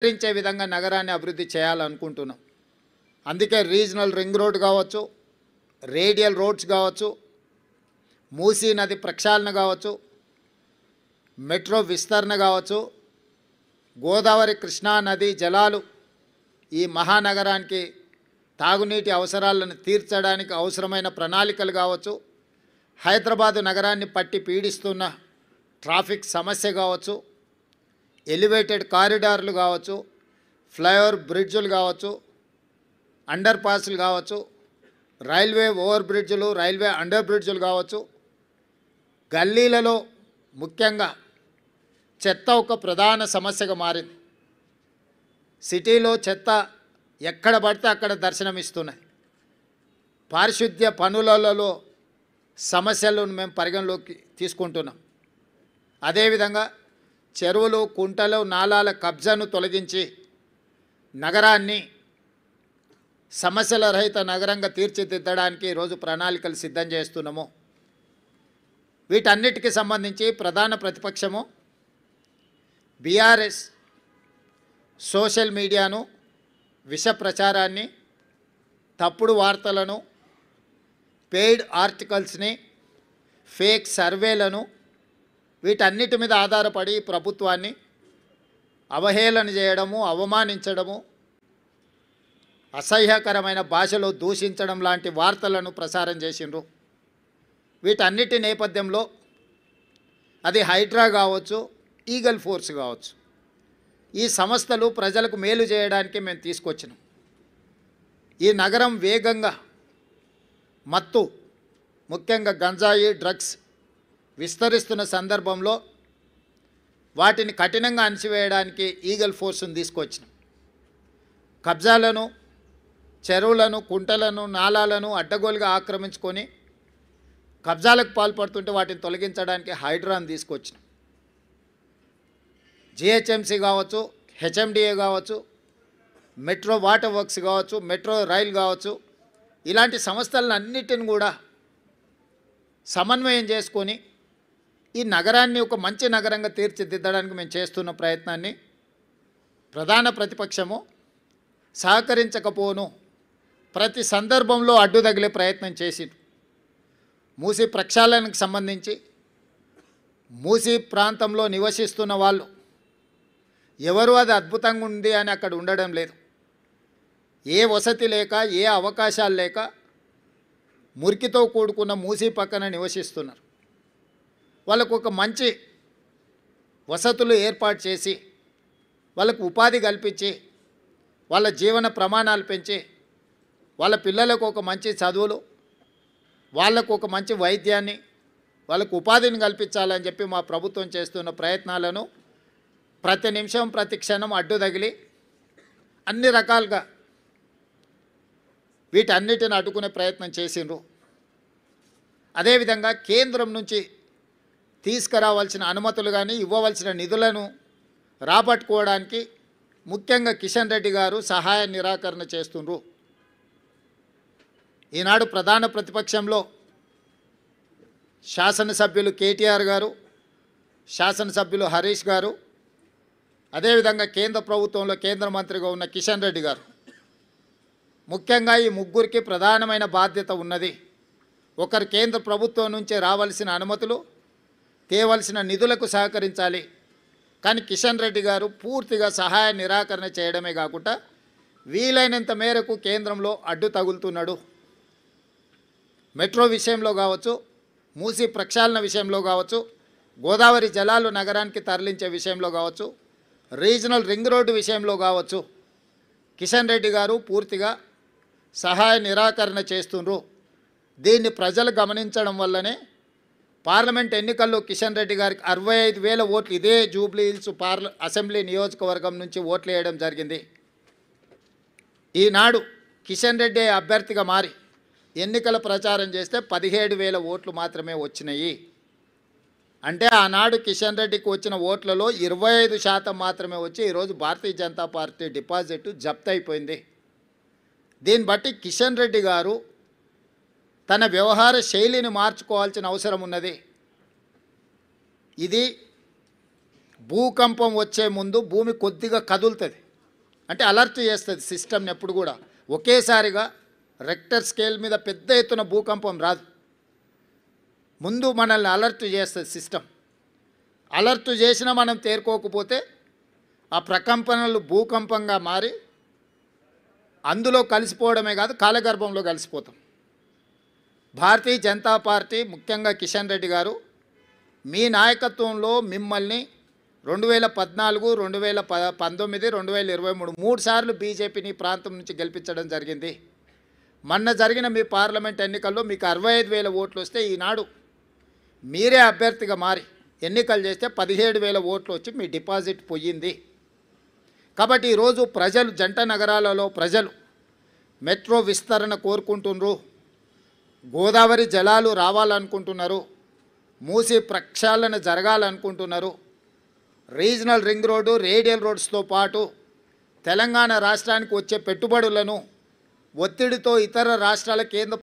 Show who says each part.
Speaker 1: విస్తరించే విధంగా నగరాన్ని అభివృద్ధి చేయాలనుకుంటున్నాం. అందుకే రీజనల్ రింగ్ రోడ్ కావచ్చు, రేడియల్ రోడ్స్ కావచ్చు, మూసీ నది ప్రక్షాళన కావచ్చు, మెట్రో విస్తరణ కావచ్చు, గోదావరి కృష్ణా నది జలాలు ఈ మహానగరానికి తాగునీటి అవసరాలను తీర్చడానికి అవసరమైన ప్రణాళికలు కావచ్చు, హైదరాబాదు నగరాన్ని పట్టి పీడిస్తున్న ట్రాఫిక్ సమస్య కావచ్చు, ఎలివేటెడ్ కారిడార్లు కావచ్చు, ఫ్లైఓవర్ బ్రిడ్జులు కావచ్చు, అండర్ పాస్లు కావచ్చు, రైల్వే ఓవర్ బ్రిడ్జులు, రైల్వే అండర్ బ్రిడ్జులు కావచ్చు, గల్లీలలో ముఖ్యంగా చెత్త ఒక ప్రధాన సమస్యగా మారింది. సిటీలో చెత్త ఎక్కడ పడితే అక్కడ దర్శనమిస్తున్నాయి. పారిశుద్ధ్య పనులలో సమస్యలను మేము పరిగణలోకి తీసుకుంటున్నాం. అదేవిధంగా చెరువులు, కుంటలు, నాలాల కబ్జాను తొలగించి నగరాన్ని సమస్యల రహిత నగరంగా తీర్చిదిద్దడానికి ఈరోజు ప్రణాళికలు సిద్ధం చేస్తున్నాము. వీటన్నిటికీ సంబంధించి ప్రధాన ప్రతిపక్షము బీఆర్ఎస్ సోషల్ మీడియాను, విష ప్రచారాన్ని, తప్పుడు వార్తలను, పెయిడ్ ఆర్టికల్స్ని, ఫేక్ సర్వేలను, వీటన్నిటి మీద ఆధారపడి ప్రభుత్వాన్ని అవహేళన చేయడము, అవమానించడము, అసహ్యకరమైన భాషలో దూషించడం లాంటి వార్తలను ప్రసారం చేసిండ్రు. వీటన్నిటి నేపథ్యంలో అది హైడ్రా కావచ్చు, ఈగల్ ఫోర్స్ కావచ్చు, ఈ సంస్థలు ప్రజలకు మేలు చేయడానికి మేము తీసుకొచ్చినాం. ఈ నగరం వేగంగా మత్తు, ముఖ్యంగా గంజాయి, డ్రగ్స్ విస్తరిస్తున్న సందర్భంలో వాటిని కఠినంగా అణచివేయడానికి ఈగల్ ఫోర్స్ను తీసుకొచ్చినాం. కబ్జాలను, చెరువులను, కుంటలను, నాలాలను అడ్డగోలుగా ఆక్రమించుకొని కబ్జాలకు పాల్పడుతుంటే వాటిని తొలగించడానికి హైడ్రాను తీసుకొచ్చినాం. జిహెచ్ఎంసీ కావచ్చు, హెచ్ఎండిఏ కావచ్చు, మెట్రో వాటర్ వర్క్స్ కావచ్చు, మెట్రో రైల్ కావచ్చు, ఇలాంటి సంస్థలను అన్నిటిని కూడా సమన్వయం చేసుకొని ఈ నగరాన్ని ఒక మంచి నగరంగా తీర్చిదిద్దడానికి మేము చేస్తున్న ప్రయత్నాన్ని ప్రధాన ప్రతిపక్షము సహకరించకపోను ప్రతి సందర్భంలో అడ్డు తగిలే ప్రయత్నం చేసింది. మూసీ ప్రక్షాళనకు సంబంధించి మూసీ ప్రాంతంలో నివసిస్తున్న వాళ్ళు ఎవరు అది అద్భుతంగా ఉంది అని అక్కడ ఉండడం లేదు. ఏ వసతి లేక, ఏ అవకాశాలు లేక మురికితో కూడుకున్న మూసీ పక్కన నివసిస్తున్నారు. వాళ్ళకు ఒక మంచి వసతులు ఏర్పాటు చేసి, వాళ్ళకు ఉపాధి కల్పించి, వాళ్ళ జీవన ప్రమాణాలు పెంచి, వాళ్ళ పిల్లలకు ఒక మంచి చదువులు, వాళ్ళకు ఒక మంచి వైద్యాన్ని, వాళ్ళకు ఉపాధిని కల్పించాలని చెప్పి మా ప్రభుత్వం చేస్తున్న ప్రయత్నాలను ప్రతి నిమిషం, ప్రతి క్షణం అడ్డు తగిలి అన్ని రకాలుగా వీటన్నిటిని అడ్డుకునే ప్రయత్నం చేసిండ్రు. అదేవిధంగా కేంద్రం నుంచి తీసుకురావాల్సిన అనుమతులు కానీ, ఇవ్వవలసిన నిధులను రాబట్టుకోవడానికి ముఖ్యంగా కిషన్ రెడ్డి గారు సహాయ నిరాకరణ చేస్తుండ్రు. ఈనాడు ప్రధాన ప్రతిపక్షంలో శాసనసభ్యులు కేటీఆర్ గారు, శాసనసభ్యులు హరీష్ గారు, అదేవిధంగా కేంద్ర ప్రభుత్వంలో కేంద్ర మంత్రిగా ఉన్న కిషన్ రెడ్డి గారు, ముఖ్యంగా ఈ ముగ్గురికి ప్రధానమైన బాధ్యత ఉన్నది. ఒకరు కేంద్ర ప్రభుత్వం నుంచి రావాల్సిన అనుమతులు, తేవలసిన నిధులకు సహకరించాలి. కానీ కిషన్ రెడ్డి గారు పూర్తిగా సహాయ నిరాకరణ చేయడమే కాకుండా వీలైనంత మేరకు కేంద్రంలో అడ్డు తగులుతున్నాడు. మెట్రో విషయంలో కావచ్చు, మూసీ ప్రక్షాళన విషయంలో కావచ్చు, గోదావరి జలాలు నగరానికి తరలించే విషయంలో కావచ్చు, రీజనల్ రింగ్ రోడ్డు విషయంలో కావచ్చు, కిషన్ రెడ్డి గారు పూర్తిగా సహాయ నిరాకరణ చేస్తుండ్రు. దీన్ని ప్రజలు గమనించడం వల్లనే పార్లమెంట్ ఎన్నికల్లో కిషన్ రెడ్డి గారికి 65,000 ఓట్లు ఇదే జూబ్లీ హిల్స్ అసెంబ్లీ నియోజకవర్గం నుంచి ఓట్లు వేయడం జరిగింది. ఈనాడు కిషన్ రెడ్డి అభ్యర్థిగా మారి ఎన్నికల ప్రచారం చేస్తే 17,000 ఓట్లు మాత్రమే వచ్చినాయి. అంటే ఆనాడు కిషన్ రెడ్డికి వచ్చిన ఓట్లలో 25% మాత్రమే వచ్చి ఈరోజు భారతీయ జనతా పార్టీ డిపాజిట్ జప్తు అయిపోయింది. దీన్ని బట్టి కిషన్ రెడ్డి గారు తన వ్యవహార శైలిని మార్చుకోవాల్సిన అవసరం ఉన్నది. ఇది భూకంపం వచ్చే ముందు భూమి కొద్దిగా కదులుతుంది. అంటే అలర్ట్ చేస్తుంది సిస్టమ్ని ఎప్పుడు కూడా. ఒకేసారిగా రెక్టర్ స్కేల్ మీద పెద్ద ఎత్తున భూకంపం రాదు, ముందు మనల్ని అలర్ట్ చేస్తుంది సిస్టమ్. అలర్ట్ చేసినా మనం తేరుకోకపోతే ఆ ప్రకంపనలు భూకంపంగా మారి అందులో కలిసిపోవడమే కాదు కాలగర్భంలో కలిసిపోతాం. భారతీయ జనతా పార్టీ ముఖ్యంగా కిషన్ రెడ్డి గారు మీ నాయకత్వంలో మిమ్మల్ని 2014, 2019, 2023 3 సార్లు బీజేపీని ప్రాంతం నుంచి గెలిపించడం జరిగింది. మొన్న జరిగిన మీ పార్లమెంట్ ఎన్నికల్లో మీకు 65,000 ఓట్లు వస్తే ఈనాడు మీరే అభ్యర్థిగా మారి ఎన్నికలు చేస్తే 17,000 ఓట్లు వచ్చి మీ డిపాజిట్ పోయింది. కాబట్టి ఈరోజు ప్రజలు, జంట నగరాలలో ప్రజలు మెట్రో విస్తరణ కోరుకుంటున్నారు, గోదావరి జలాలు రావాలనుకుంటున్నారు, మూసి ప్రక్షాళన జరగాలనుకుంటున్నారు, రీజనల్ రింగ్ రోడ్డు, రేడియల్ రోడ్స్తో పాటు తెలంగాణ రాష్ట్రానికి వచ్చే పెట్టుబడులను ఒత్తిడితో ఇతర రాష్ట్రాల కేంద్ర